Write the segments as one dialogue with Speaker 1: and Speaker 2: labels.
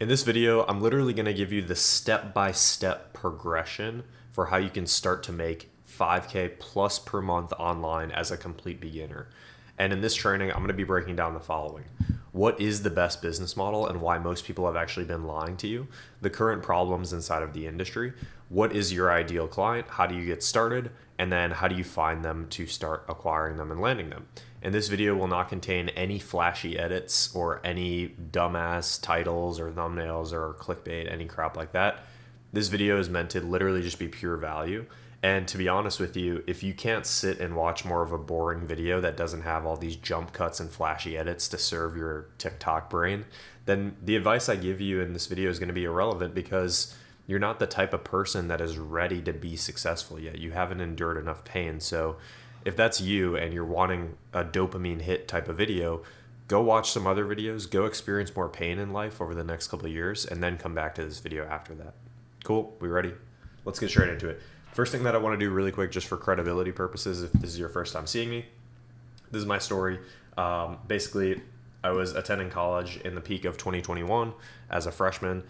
Speaker 1: In this video, I'm literally going to give you the step-by-step progression for how you can start to make 5K plus per month online as a complete beginner. And in this training, I'm going to be breaking down the following. What is the best business model and why most people have actually been lying to you? The current problems inside of the industry. What is your ideal client? How do you get started? And then how do you find them to start acquiring them and landing them? And this video will not contain any flashy edits or any dumbass titles or thumbnails or clickbait, any crap like that. This video is meant to literally just be pure value. And to be honest with you, if you can't sit and watch more of a boring video that doesn't have all these jump cuts and flashy edits to serve your TikTok brain, then the advice I give you in this video is going to be irrelevant because you're not the type of person that is ready to be successful yet. You haven't endured enough pain. So if that's you and you're wanting a dopamine hit type of video, go watch some other videos, go experience more pain in life over the next couple of years, and then come back to this video after that. Cool, we ready? Let's get straight into it. First thing that I want to do really quick, just for credibility purposes, if this is your first time seeing me, this is my story. Basically, I was attending college in the peak of 2021 as a freshman.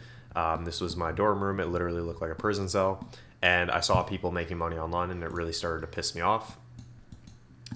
Speaker 1: This was my dorm room. It literally looked like a prison cell. And I saw people making money online, and it really started to piss me off.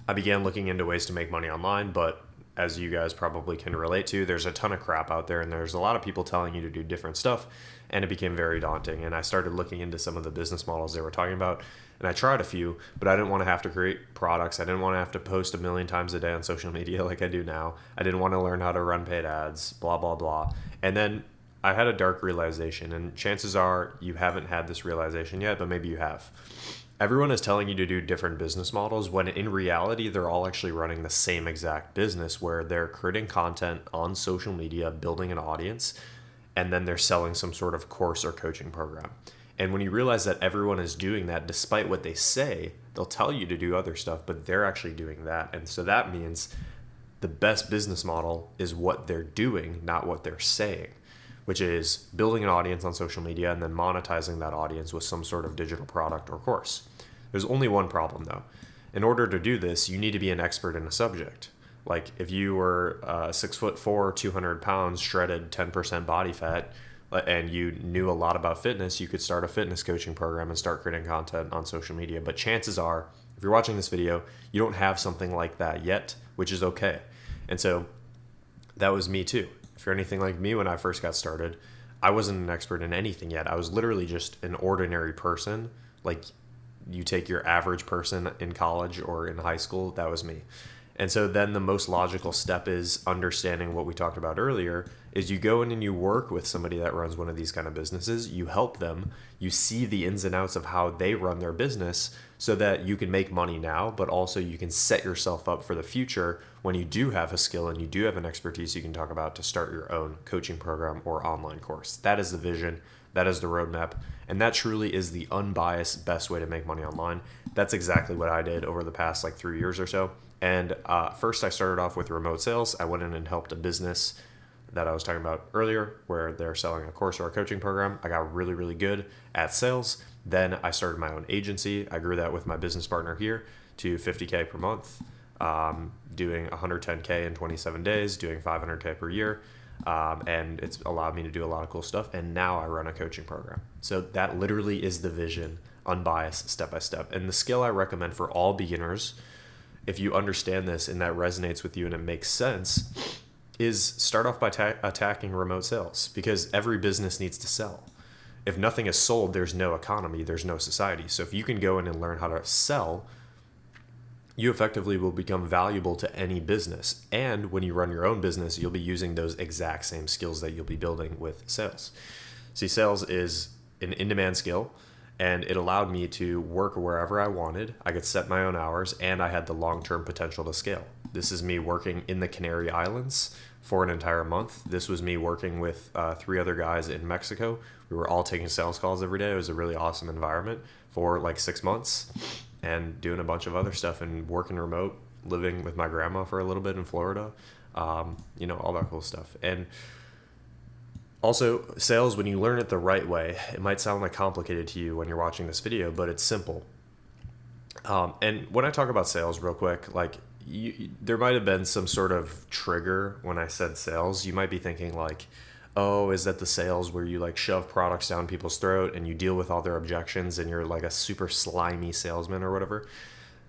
Speaker 1: I began looking into ways to make money online, but as you guys probably can relate to, there's a ton of crap out there and there's a lot of people telling you to do different stuff, and it became very daunting. And I started looking into some of the business models they were talking about, and I tried a few, but I didn't want to have to create products. I didn't want to have to post a million times a day on social media like I do now. I didn't want to learn how to run paid ads, blah, blah, blah. And then I had a dark realization, and chances are you haven't had this realization yet, but maybe you have. Everyone is telling you to do different business models when in reality, they're all actually running the same exact business where they're creating content on social media, building an audience, and then they're selling some sort of course or coaching program. And when you realize that everyone is doing that, despite what they say, they'll tell you to do other stuff, but they're actually doing that. And so that means the best business model is what they're doing, not what they're saying, which is building an audience on social media and then monetizing that audience with some sort of digital product or course. There's only one problem though. In order to do this, you need to be an expert in a subject. Like if you were 6'4", 200 pounds, shredded 10% body fat, and you knew a lot about fitness, you could start a fitness coaching program and start creating content on social media. But chances are, if you're watching this video, you don't have something like that yet, which is okay. And so that was me too. If you're anything like me, when I first got started, I wasn't an expert in anything yet. I was literally just an ordinary person. Like you take your average person in college or in high school, that was me. And so then the most logical step is understanding what we talked about earlier is you go in and you work with somebody that runs one of these kind of businesses, you help them, you see the ins and outs of how they run their business so that you can make money now, but also you can set yourself up for the future when you do have a skill and you do have an expertise you can talk about to start your own coaching program or online course. That is the vision. That is the roadmap. And that truly is the unbiased best way to make money online. That's exactly what I did over the past 3 years or so. And first I started off with remote sales. I went in and helped a business that I was talking about earlier where they're selling a course or a coaching program. I got really, really good at sales. Then I started my own agency. I grew that with my business partner here to 50K per month, doing 110K in 27 days, doing 500K per year. And it's allowed me to do a lot of cool stuff. And now I run a coaching program. So that literally is the vision, unbiased, step by step. And the skill I recommend for all beginners, if you understand this and that resonates with you and it makes sense, is start off by attacking remote sales, because every business needs to sell. If nothing is sold, there's no economy, there's no society. So if you can go in and learn how to sell, you effectively will become valuable to any business. And when you run your own business, you'll be using those exact same skills that you'll be building with sales. See, sales is an in-demand skill, and it allowed me to work wherever I wanted. I could set my own hours, and I had the long-term potential to scale. This is me working in the Canary Islands for an entire month. This was me working with 3 other guys in Mexico. We were all taking sales calls every day. It was a really awesome environment for 6 months, and doing a bunch of other stuff and working remote, living with my grandma for a little bit in Florida, all that cool stuff. And also, sales, when you learn it the right way, it might sound complicated to you when you're watching this video, but it's simple. And when I talk about sales real quick, there might have been some sort of trigger when I said sales. You might be thinking oh, is that the sales where you like shove products down people's throat and you deal with all their objections and you're like a super slimy salesman or whatever.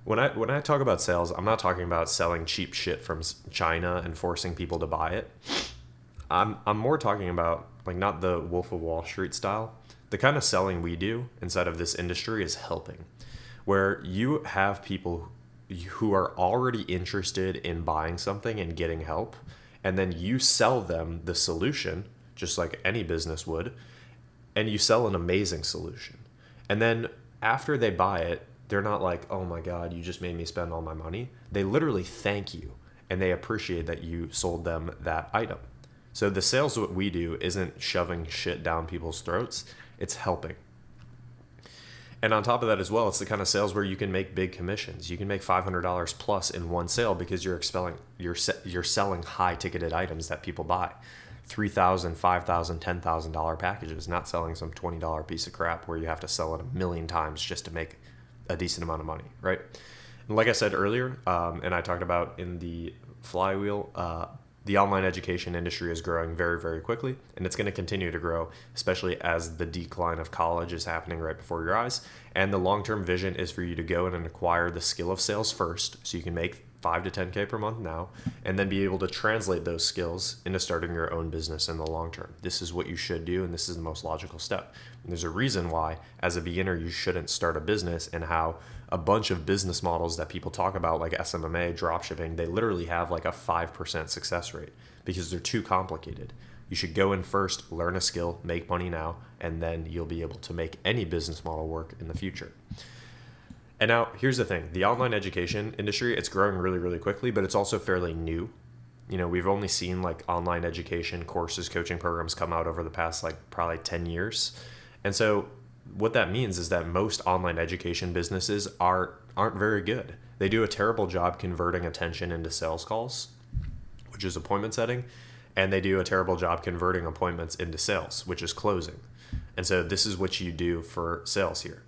Speaker 1: When I talk about sales, I'm not talking about selling cheap shit from China and forcing people to buy it. I'm more talking about like not the Wolf of Wall Street style. The kind of selling we do inside of this industry is helping, where you have people who are already interested in buying something and getting help, and then you sell them the solution, just like any business would, and you sell an amazing solution. And then after they buy it, they're not like, oh my God, you just made me spend all my money. They literally thank you and they appreciate that you sold them that item. So the sales what we do isn't shoving shit down people's throats, it's helping. And on top of that as well, it's the kind of sales where you can make big commissions. You can make $500 plus in one sale because you're selling high ticketed items that people buy. $3,000, $5,000, $10,000 packages, not selling some $20 piece of crap where you have to sell it a million times just to make a decent amount of money, right? And like I said earlier, and I talked about in the flywheel, the online education industry is growing very, very quickly, and it's going to continue to grow, especially as the decline of college is happening right before your eyes. And the long-term vision is for you to go in and acquire the skill of sales first, so you can make 5 to 10K per month now, and then be able to translate those skills into starting your own business in the long term. This is what you should do, and this is the most logical step. And there's a reason why, as a beginner, you shouldn't start a business, and how a bunch of business models that people talk about, like SMMA, dropshipping, they literally have like a 5% success rate because they're too complicated. You should go in first, learn a skill, make money now, and then you'll be able to make any business model work in the future. And now here's the thing, the online education industry, it's growing really, really quickly, but it's also fairly new. You know, we've only seen like online education courses, coaching programs come out over the past like probably 10 years. And so what that means is that most online education businesses aren't very good. They do a terrible job converting attention into sales calls, which is appointment setting, and they do a terrible job converting appointments into sales, which is closing. And so this is what you do for sales here.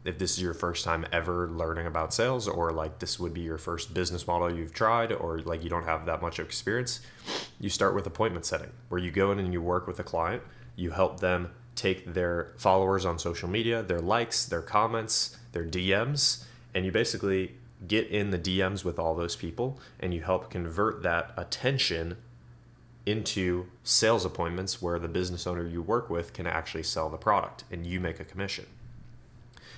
Speaker 1: If this is your first time ever learning about sales, or like this would be your first business model you've tried, or like you don't have that much experience, you start with appointment setting, where you go in and you work with a client, you help them take their followers on social media, their likes, their comments, their DMs, and you basically get in the DMs with all those people and you help convert that attention into sales appointments where the business owner you work with can actually sell the product and you make a commission.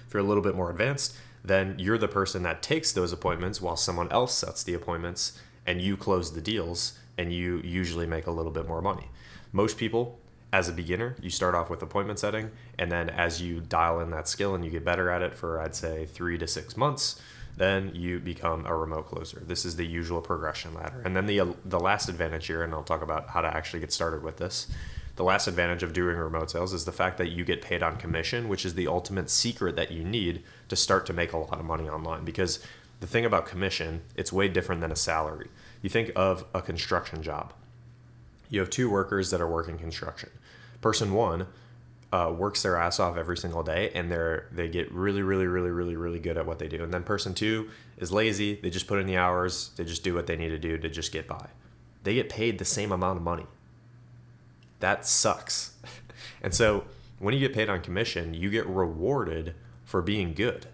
Speaker 1: If you're a little bit more advanced, then you're the person that takes those appointments while someone else sets the appointments and you close the deals and you usually make a little bit more money. Most people, as a beginner, you start off with appointment setting, and then as you dial in that skill and you get better at it for, I'd say, 3 to 6 months, then you become a remote closer. This is the usual progression ladder. And then the last advantage here, and I'll talk about how to actually get started with this, the last advantage of doing remote sales is the fact that you get paid on commission, which is the ultimate secret that you need to start to make a lot of money online. Because the thing about commission, it's way different than a salary. You think of a construction job. You have 2 workers that are working construction. Person 1 works their ass off every single day, and they get really, really, really, really, really good at what they do. And then person 2 is lazy. They just put in the hours. They just do what they need to do to just get by. They get paid the same amount of money. That sucks. And so when you get paid on commission, you get rewarded for being good,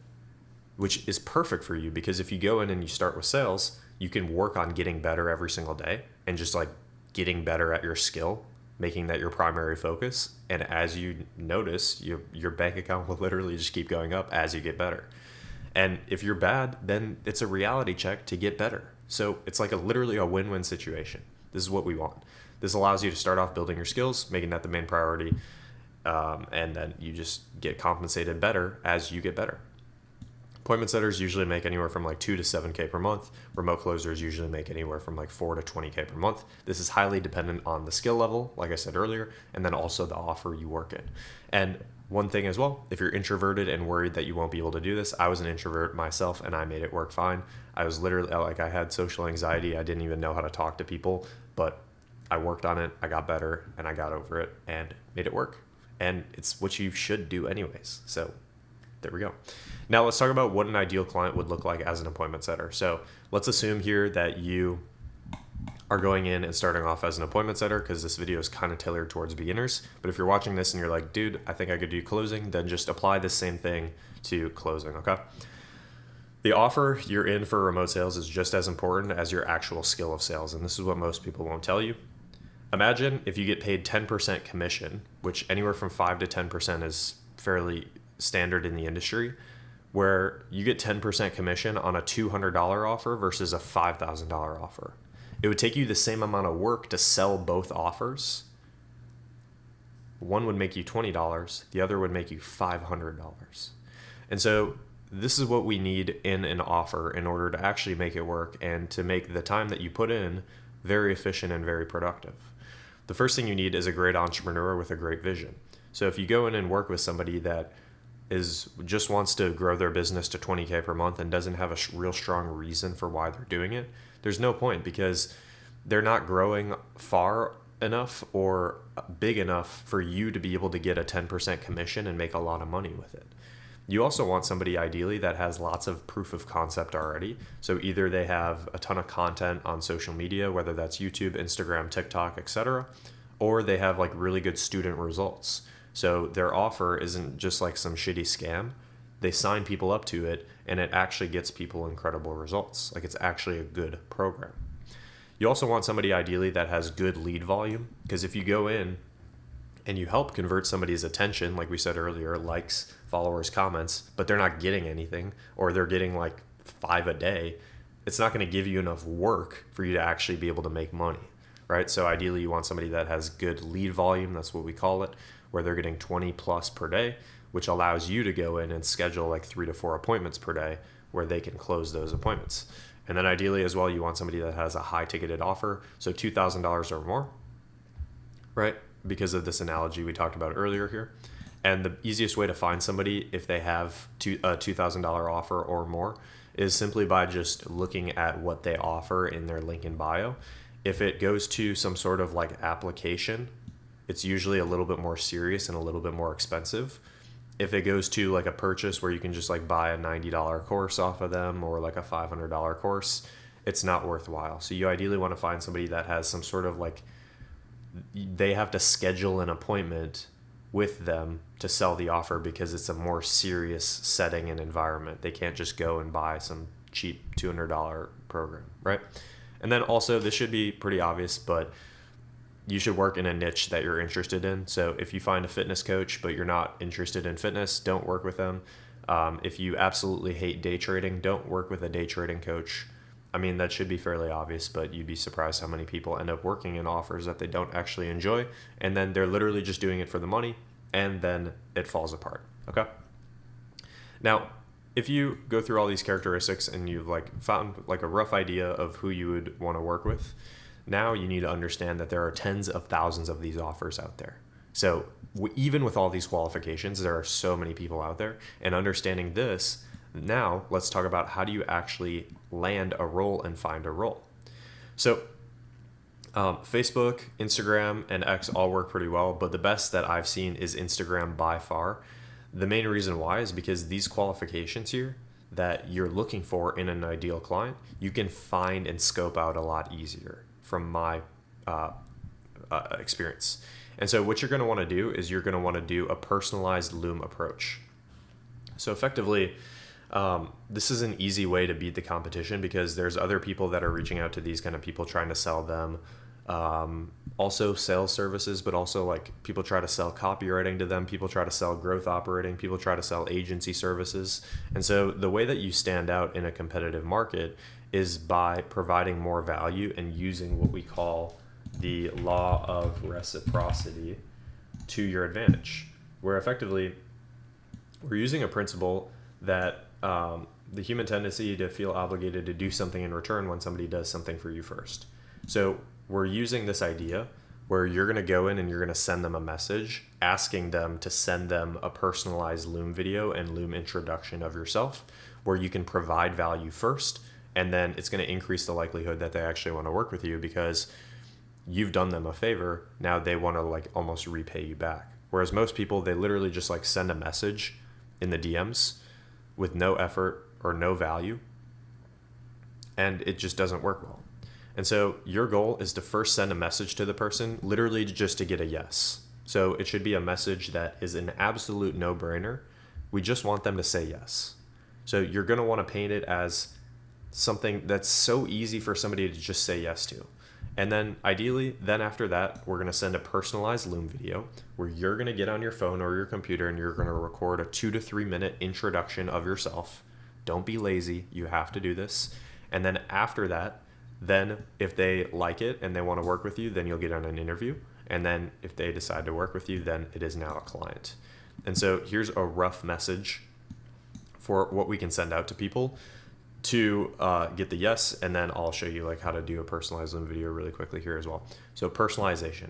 Speaker 1: which is perfect for you, because if you go in and you start with sales, you can work on getting better every single day and just like getting better at your skill, making that your primary focus. And as you notice, your bank account will literally just keep going up as you get better. And if you're bad, then it's a reality check to get better. So it's like literally a win-win situation. This is what we want. This allows you to start off building your skills, making that the main priority, and then you just get compensated better as you get better. Appointment setters usually make anywhere from like 2 to 7K per month. Remote closers usually make anywhere from like 4 to 20K per month. This is highly dependent on the skill level, like I said earlier, and then also the offer you work in. And one thing as well, if you're introverted and worried that you won't be able to do this, I was an introvert myself and I made it work fine. I was literally like, I had social anxiety. I didn't even know how to talk to people, but I worked on it, I got better, and I got over it and made it work. And it's what you should do anyways. So there we go. Now let's talk about what an ideal client would look like as an appointment setter. So let's assume here that you are going in and starting off as an appointment setter, because this video is kind of tailored towards beginners. But if you're watching this and you're like, dude, I think I could do closing, then just apply the same thing to closing, okay? The offer you're in for remote sales is just as important as your actual skill of sales, and this is what most people won't tell you. Imagine if you get paid 10% commission, which anywhere from 5 to 10% is fairly standard in the industry, where you get 10% commission on a $200 offer versus a $5,000 offer. It would take you the same amount of work to sell both offers. One would make you $20, the other would make you $500. And so this is what we need in an offer in order to actually make it work and to make the time that you put in very efficient and very productive. The first thing you need is a great entrepreneur with a great vision. So if you go in and work with somebody that just wants to grow their business to 20K per month and doesn't have a real strong reason for why they're doing it, there's no point, because they're not growing far enough or big enough for you to be able to get a 10% commission and make a lot of money with it. You also want somebody ideally that has lots of proof of concept already. So either they have a ton of content on social media, whether that's YouTube, Instagram, TikTok, etc., or they have like really good student results. So their offer isn't just like some shitty scam. They sign people up to it and it actually gets people incredible results. Like, it's actually a good program. You also want somebody ideally that has good lead volume, because if you go in and you help convert somebody's attention, like we said earlier, likes, followers, comments, but they're not getting anything, or they're getting like 5 a day, it's not going to give you enough work for you to actually be able to make money, right? So ideally you want somebody that has good lead volume, that's what we call it, where they're getting 20 plus per day, which allows you to go in and schedule like 3 to 4 appointments per day where they can close those appointments. And then ideally as well, you want somebody that has a high ticketed offer, so $2,000 or more, right? Because of this analogy we talked about earlier here. And the easiest way to find somebody if they have a $2,000 offer or more is simply by just looking at what they offer in their link in bio. If it goes to some sort of like application, it's usually a little bit more serious and a little bit more expensive. If it goes to like a purchase where you can just like buy a $90 course off of them or like a $500 course, it's not worthwhile. So you ideally want to find somebody that has some sort of like, they have to schedule an appointment with them to sell the offer, because it's a more serious setting and environment. They can't just go and buy some cheap $200 program, right? And then also, this should be pretty obvious, but you should work in a niche that you're interested in. So if you find a fitness coach, but you're not interested in fitness, don't work with them. If you absolutely hate day trading, don't work with a day trading coach. I mean, that should be fairly obvious, but you'd be surprised how many people end up working in offers that they don't actually enjoy. And then they're literally just doing it for the money, and then it falls apart. Okay. Now, if you go through all these characteristics and you've like found like a rough idea of who you would want to work with, now you need to understand that there are tens of thousands of these offers out there. So even with all these qualifications, there are so many people out there. And understanding this, now let's talk about how do you actually land a role and find a role. So Facebook, Instagram, and X all work pretty well, but the best that I've seen is Instagram by far. The main reason why is because these qualifications here that you're looking for in an ideal client, you can find and scope out a lot easier from my experience. And so what you're going to want to do is you're going to want to do a personalized Loom approach. So effectively, this is an easy way to beat the competition, because there's other people that are reaching out to these kind of people trying to sell them also sales services, but also like people try to sell copywriting to them, people try to sell growth operating, people try to sell agency services. And so the way that you stand out in a competitive market is by providing more value and using what we call the law of reciprocity to your advantage, where effectively we're using a principle that the human tendency to feel obligated to do something in return when somebody does something for you first. So we're using this idea where you're going to go in and you're going to send them a message asking them to send them a personalized Loom video and Loom introduction of yourself, where you can provide value first, and then it's going to increase the likelihood that they actually want to work with you because you've done them a favor. Now they want to like almost repay you back. Whereas most people, they literally just like send a message in the DMs with no effort or no value, and it just doesn't work well. And so your goal is to first send a message to the person, literally just to get a yes. So it should be a message that is an absolute no-brainer. We just want them to say yes. So you're going to want to paint it as something that's so easy for somebody to just say yes to. And then ideally, then after that, we're going to send a personalized Loom video where you're going to get on your phone or your computer and you're going to record a 2 to 3 minute introduction of yourself. Don't be lazy. You have to do this. And then after that, then if they like it and they want to work with you, then you'll get on an interview. And then if they decide to work with you, then it is now a client. And so here's a rough message for what we can send out to people to get the yes, and then I'll show you like how to do a personalized Loom video really quickly here as well. So personalization.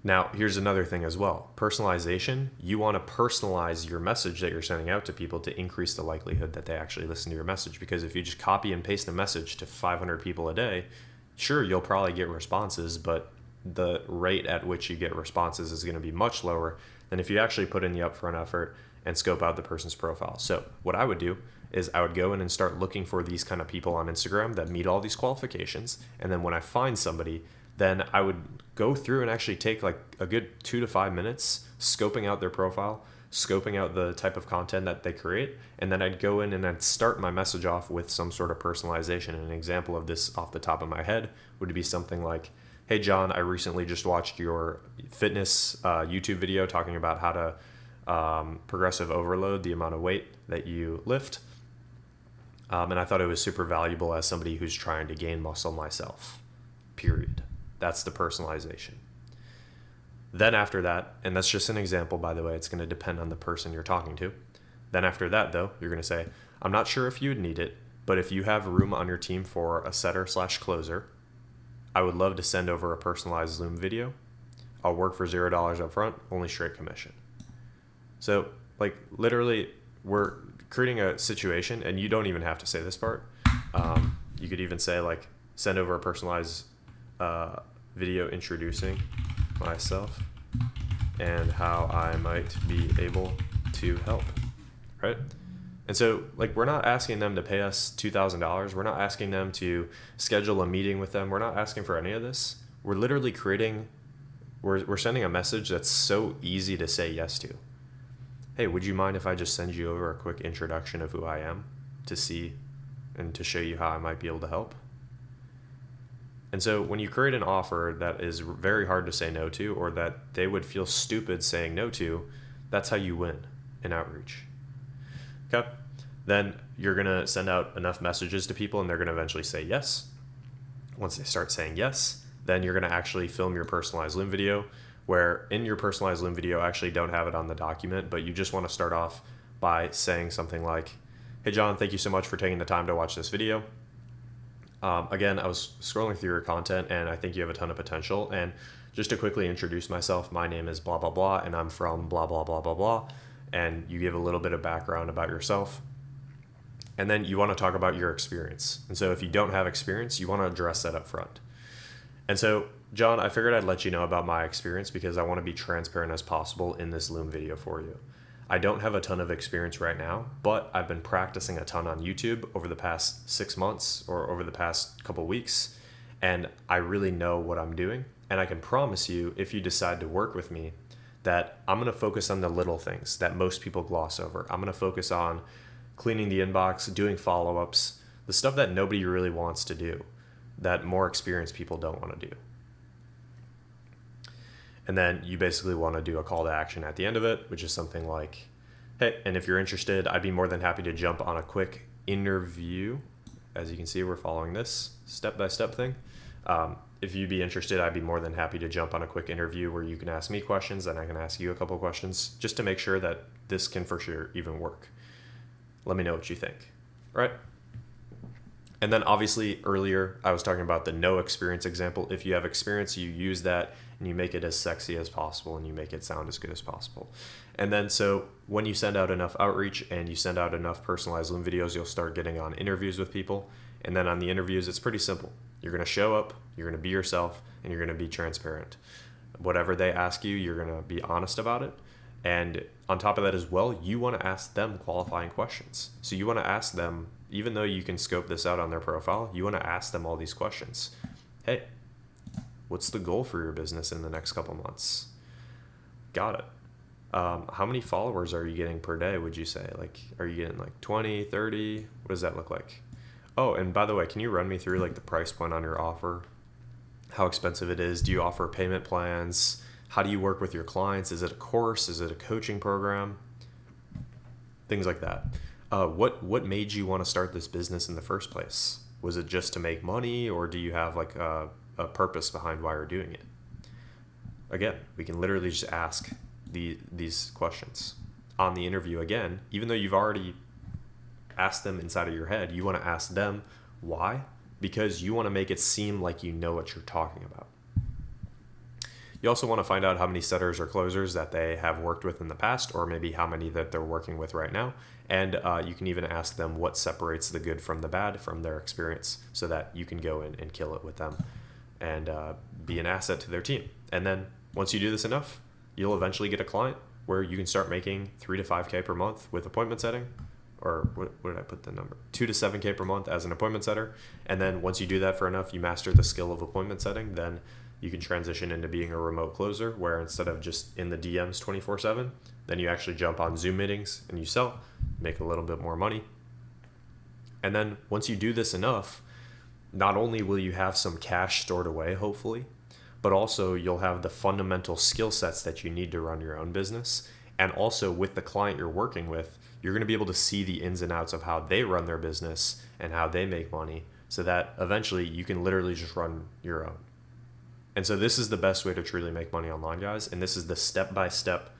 Speaker 1: Now, here's another thing as well. Personalization, you want to personalize your message that you're sending out to people to increase the likelihood that they actually listen to your message. Because if you just copy and paste a message to 500 people a day, sure, you'll probably get responses, but the rate at which you get responses is going to be much lower than if you actually put in the upfront effort and scope out the person's profile. So what I would do is I would go in and start looking for these kind of people on Instagram that meet all these qualifications. And then when I find somebody, then I would go through and actually take like a good 2 to 5 minutes scoping out their profile, scoping out the type of content that they create, and then I'd go in and I'd start my message off with some sort of personalization. An example of this off the top of my head would be something like, hey John, I recently just watched your fitness YouTube video talking about how to progressive overload the amount of weight that you lift. And I thought it was super valuable as somebody who's trying to gain muscle myself, period. That's the personalization. Then after that, and that's just an example, by the way, it's going to depend on the person you're talking to. Then after that, though, you're going to say, I'm not sure if you would need it, but if you have room on your team for a setter/closer, I would love to send over a personalized Loom video. I'll work for $0 up front, only straight commission. So like literally we're creating a situation, and you don't even have to say this part. You could even say like, send over a personalized video introducing myself and how I might be able to help, right? And so like, we're not asking them to pay us $2,000. We're not asking them to schedule a meeting with them. We're not asking for any of this. We're literally we're sending a message that's so easy to say yes to. Hey, would you mind if I just send you over a quick introduction of who I am to see and to show you how I might be able to help? And so when you create an offer that is very hard to say no to, or that they would feel stupid saying no to, that's how you win in outreach. Okay? Then you're going to send out enough messages to people and they're going to eventually say yes. Once they start saying yes, then you're going to actually film your personalized Loom video, where in your personalized Loom video, I actually don't have it on the document, but you just want to start off by saying something like, hey John, thank you so much for taking the time to watch this video. Again, I was scrolling through your content and I think you have a ton of potential. And just to quickly introduce myself, my name is blah, blah, blah, and I'm from blah, blah, blah, blah, blah. And you give a little bit of background about yourself. And then you want to talk about your experience. And so if you don't have experience, you want to address that up front. And so, John, I figured I'd let you know about my experience because I want to be transparent as possible in this Loom video for you. I don't have a ton of experience right now, but I've been practicing a ton on YouTube over the past 6 months or over the past couple weeks, and I really know what I'm doing. And I can promise you, if you decide to work with me, that I'm going to focus on the little things that most people gloss over. I'm going to focus on cleaning the inbox, doing follow-ups, the stuff that nobody really wants to do, that more experienced people don't want to do. And then you basically want to do a call to action at the end of it, which is something like, hey, and if you're interested, I'd be more than happy to jump on a quick interview. As you can see, we're following this step-by-step thing. If you'd be interested, I'd be more than happy to jump on a quick interview where you can ask me questions and I can ask you a couple questions just to make sure that this can for sure even work. Let me know what you think, right? And then obviously earlier I was talking about the no experience example. If you have experience, you use that and you make it as sexy as possible and you make it sound as good as possible. And then so when you send out enough outreach and you send out enough personalized Loom videos, you'll start getting on interviews with people. And then on the interviews, it's pretty simple. You're going to show up, you're going to be yourself, and you're going to be transparent. Whatever they ask you, you're going to be honest about it. And on top of that as well, you want to ask them qualifying questions. So you want to ask them even though you can scope this out on their profile, you want to ask them all these questions. Hey, what's the goal for your business in the next couple months? Got it. How many followers are you getting per day, would you say? Like, are you getting like 20, 30? What does that look like? Oh, and by the way, can you run me through like the price point on your offer? How expensive it is? Do you offer payment plans? How do you work with your clients? Is it a course? Is it a coaching program? Things like that. What made you want to start this business in the first place? Was it just to make money, or do you have like a purpose behind why you're doing it? Again, we can literally just ask these questions on the interview. Again, even though you've already asked them inside of your head, you want to ask them why, because you want to make it seem like you know what you're talking about. You also want to find out how many setters or closers that they have worked with in the past, or maybe how many that they're working with right now. And you can even ask them what separates the good from the bad from their experience, so that you can go in and kill it with them and be an asset to their team. And then once you do this enough, you'll eventually get a client where you can start making 3 to 5K per month with appointment setting. Or what did I put the number? 2 to 7K per month as an appointment setter. And then once you do that for enough, you master the skill of appointment setting, then you can transition into being a remote closer, where instead of just in the DMs 24/7, then you actually jump on Zoom meetings and you sell, make a little bit more money. And then once you do this enough, not only will you have some cash stored away, hopefully, but also you'll have the fundamental skill sets that you need to run your own business. And also with the client you're working with, you're going to be able to see the ins and outs of how they run their business and how they make money, so that eventually you can literally just run your own. And so this is the best way to truly make money online, guys. And this is the step-by-step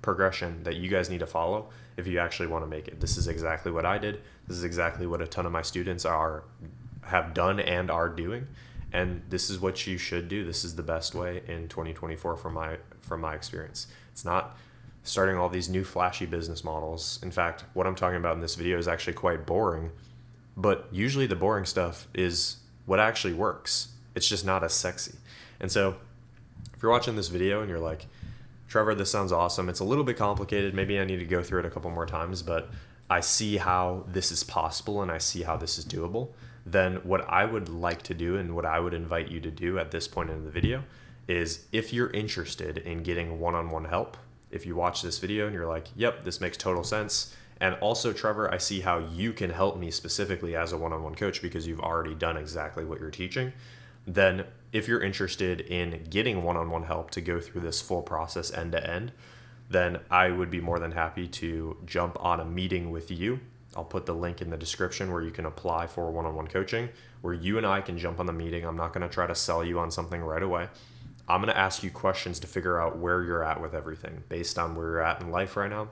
Speaker 1: progression that you guys need to follow if you actually want to make it. This is exactly what I did. This is exactly what a ton of my students have done and are doing. And this is what you should do. This is the best way in 2024 from my experience. It's not starting all these new flashy business models. In fact, what I'm talking about in this video is actually quite boring, but usually the boring stuff is what actually works. It's just not as sexy. And so if you're watching this video and you're like, Trevor, this sounds awesome. It's a little bit complicated. Maybe I need to go through it a couple more times, but I see how this is possible and I see how this is doable. Then what I would like to do and what I would invite you to do at this point in the video is, if you're interested in getting one-on-one help, if you watch this video and you're like, yep, this makes total sense. And also, Trevor, I see how you can help me specifically as a one-on-one coach because you've already done exactly what you're teaching. Then if you're interested in getting one-on-one help to go through this full process end to end, then I would be more than happy to jump on a meeting with you. I'll put the link in the description where you can apply for one-on-one coaching, where you and I can jump on the meeting. I'm not going to try to sell you on something right away. I'm going to ask you questions to figure out where you're at with everything based on where you're at in life right now.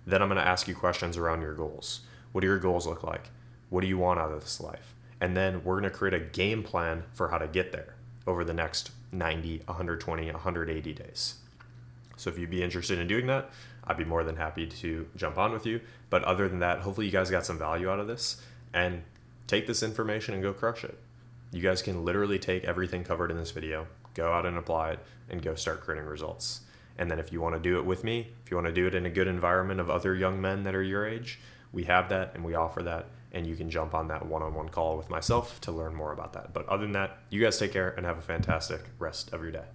Speaker 1: Then I'm going to ask you questions around your goals. What do your goals look like? What do you want out of this life? And then we're going to create a game plan for how to get there over the next 90, 120, 180 days. So if you'd be interested in doing that, I'd be more than happy to jump on with you. But other than that, hopefully you guys got some value out of this, and take this information and go crush it. You guys can literally take everything covered in this video, go out and apply it, and go start creating results. And then if you want to do it with me, if you want to do it in a good environment of other young men that are your age, we have that and we offer that. And you can jump on that one-on-one call with myself to learn more about that. But other than that, you guys take care and have a fantastic rest of your day.